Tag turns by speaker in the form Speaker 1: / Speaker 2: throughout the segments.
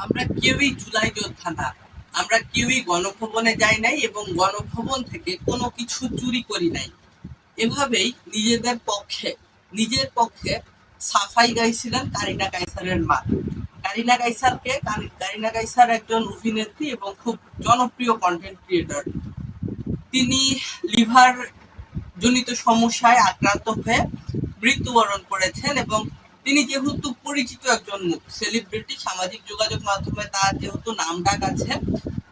Speaker 1: আমরা কেউই জুলাই যোদ্ধা না। আমরা কেউই গণভবনে যাই নাই এবং গণভবন থেকে কোনো কিছু চুরি করি নাই। এভাবেই নিজের পক্ষে সাফাই গাইছিলেন কারিনা কাইসারের মা। কারিনা কাইসার একজন অভিনেত্রী এবং খুব জনপ্রিয় কন্টেন্ট ক্রিয়েটর। তিনি লিভার জনিত সমস্যায় আক্রান্ত হয়ে মৃত্যুবরণ করেছেন এবং তিনি যেহেতু পরিচিত একজন মুখ, সেলিব্রিটি, সামাজিক যোগাযোগ মাধ্যমে তার যেহেতু নামডাক আছে,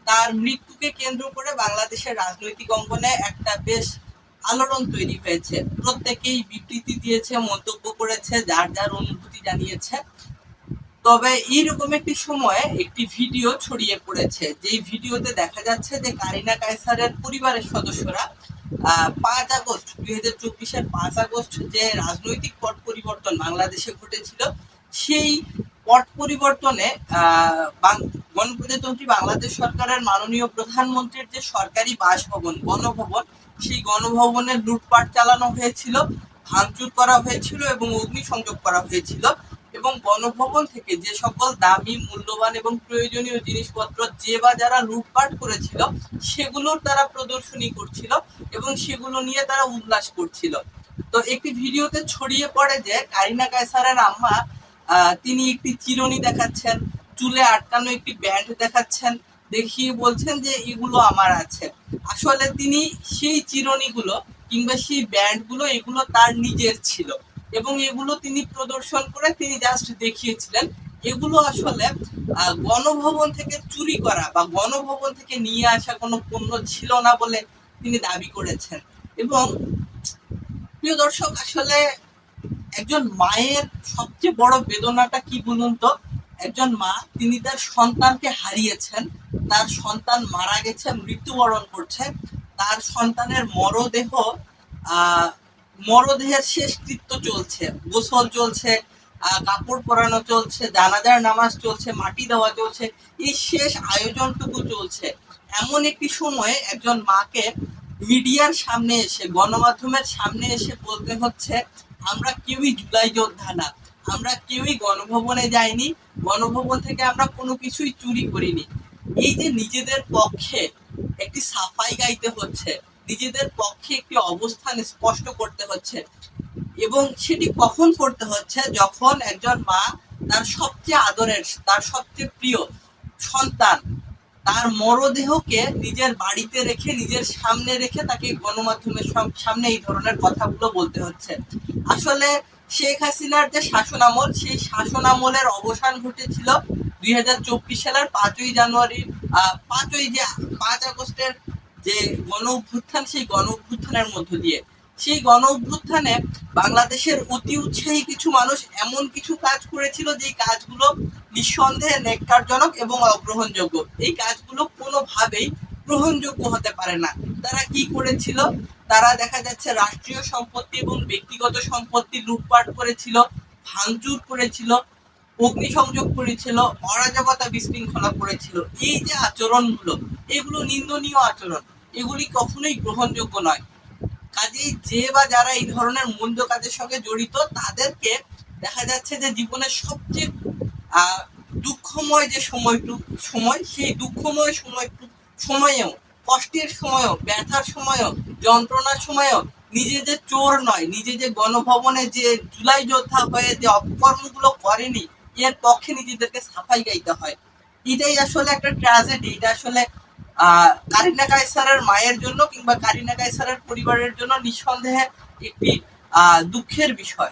Speaker 1: তার মৃত্যুকে কেন্দ্র করে বাংলাদেশের রাজনৈতিক অঙ্গনে একটা বেশ আলোড়ন তৈরি হয়েছে। প্রত্যেকেই বিবৃতি দিয়েছে, মন্তব্য করেছে, যার যার অনুভূতি জানিয়েছে। তবে এইরকম একটি সময়ে একটি ভিডিও ছড়িয়ে পড়েছে, যেই ভিডিওতে দেখা যাচ্ছে যে কারিনা কাইসারের পরিবারের সদস্যরা 5 আগস্ট 2024-এর 5 আগস্ট যে রাজনৈতিক পট পরিবর্তন বাংলাদেশে ঘটেছিল, সেই পট পরিবর্তনে গণপ্রজাতন্ত্রী বাংলাদেশ সরকারের মাননীয় প্রধানমন্ত্রীর যে সরকারি বাসভবন, গণভবন, সেই গণভবনের লুটপাট চালানো হয়েছিল, ভাঙচুর করা হয়েছিল এবং অগ্নিসংযোগ করা হয়েছিল। এবং গণভবন থেকে যে সকল দামি, মূল্যবান এবং প্রয়োজনীয় জিনিসপত্র যে বা যারা লুটপাট করেছিল সেগুলোর তারা প্রদর্শনী করছিল এবং সেগুলো নিয়ে তারা উল্লাস করছিল। তো একটি ভিডিওতে ছড়িয়ে পড়ে যে কারিনা কাইসারের আম্মা তিনি একটি চিরুনি দেখাচ্ছেন, চুলে আটকানো একটি ব্যান্ড দেখাচ্ছেন, দেখিয়ে বলছেন যে এগুলো আমার আছে। আসলে তিনি সেই চিরুনিগুলো কিংবা সেই ব্যান্ডগুলো এগুলো তার নিজের ছিল এবং এগুলো তিনি প্রদর্শন করে তিনি জাস্ট দেখিয়েছিলেন। এগুলো আসলে গণভবন থেকে চুরি করা বা গণভবন থেকে নিয়ে আসা কোনো পণ্য ছিল না বলে তিনি দাবি করেছেন। এবং প্রিয় দর্শক, আসলে একজন মায়ের সবচেয়ে বড় বেদনাটা কি বলুন তো? একজন মা, তিনি তার সন্তানকে হারিয়েছেন, তার সন্তান মারা গেছে, মৃত্যুবরণ করছে, তার সন্তানের মরদেহের শেষকৃত্য চলছে, গোসল চলছে, কাপড় পরানো চলছে, জানাজার নামাজ চলছে, মাটি দেওয়া চলছে, এই শেষ আয়োজনটুকু চলছে। এমন একটি সময়ে একজন মাকে মিডিয়ার সামনে এসে, গণমাধ্যমের সামনে এসে বলতে হচ্ছে আমরা কেউই জুলাই যোদ্ধা না, আমরা কেউই গণভবনে যাইনি, গণভবন থেকে আমরা কোনো কিছুই চুরি করিনি। এই যে নিজেদের পক্ষে একটি সাফাই গাইতে হচ্ছে, নিজেদের পক্ষে একটি অবস্থান স্পষ্ট করতে হচ্ছে, এবং সেটি কখন করতে হচ্ছে? যখন একজন মা তার সবচেয়ে আদরের, তার সবচেয়ে প্রিয় সন্তান, তার মরদেহকে নিজের বাড়িতে রেখে, নিজের সামনে রেখে তাকে গণমাধ্যমের সামনে এই ধরনের কথাগুলো বলতে হচ্ছে। আসলে শেখ হাসিনার যে শাসনামল, সেই শাসনামলের অবসান ঘটেছিল 2024 সালের 5 আগস্টের যে গণ অভ্যুত্থান, সেই গণ অভ্যুত্থানের মধ্য দিয়ে। সেই গণ অভ্যুত্থানে বাংলাদেশের অতি উৎসাহী কিছু মানুষ এমন কিছু কাজ করেছিল যে কাজগুলো নিঃসন্দেহে ন্যাক্কারজনক এবং অগ্রহণযোগ্য। এই কাজগুলো কোনোভাবেই গ্রহণযোগ্য হতে পারে না। তারা কি করেছিল? তারা দেখা যাচ্ছে রাষ্ট্রীয় সম্পত্তি এবং ব্যক্তিগত সম্পত্তি লুটপাট করেছিল, ভাঙচুর করেছিল, অগ্নিসংযোগ করেছিল, অরাজকতা বিশৃঙ্খলা করেছিল। এই যে আচরণগুলো, এগুলো নিন্দনীয় আচরণ, এগুলি কখনোই গ্রহণযোগ্য নয়। কাজেই যে বা যারা এই ধরনের মন্দ কাজের সঙ্গে জড়িত, তাদেরকে দেখা যাচ্ছে যে জীবনের সবচেয়ে দুঃখময় যে সময়, সেই দুঃখময় সময়েও, কষ্টের সময়ও, ব্যথার সময়ও, যন্ত্রণার সময়ও নিজে যে চোর নয়, নিজে যে গণভবনে যে জুলাই যোদ্ধা হয়ে যে অপকর্মগুলো করেনি, এর পক্ষে নিজেদেরকে সাফাই গাইতে হয়। এটাই আসলে একটা ট্র্যাজেডি। এটা আসলে কারিনা কাইসারের মায়ের জন্য কিংবা কারিনা কাইসারের পরিবারের জন্য নিঃসন্দেহে একটি দুঃখের বিষয়।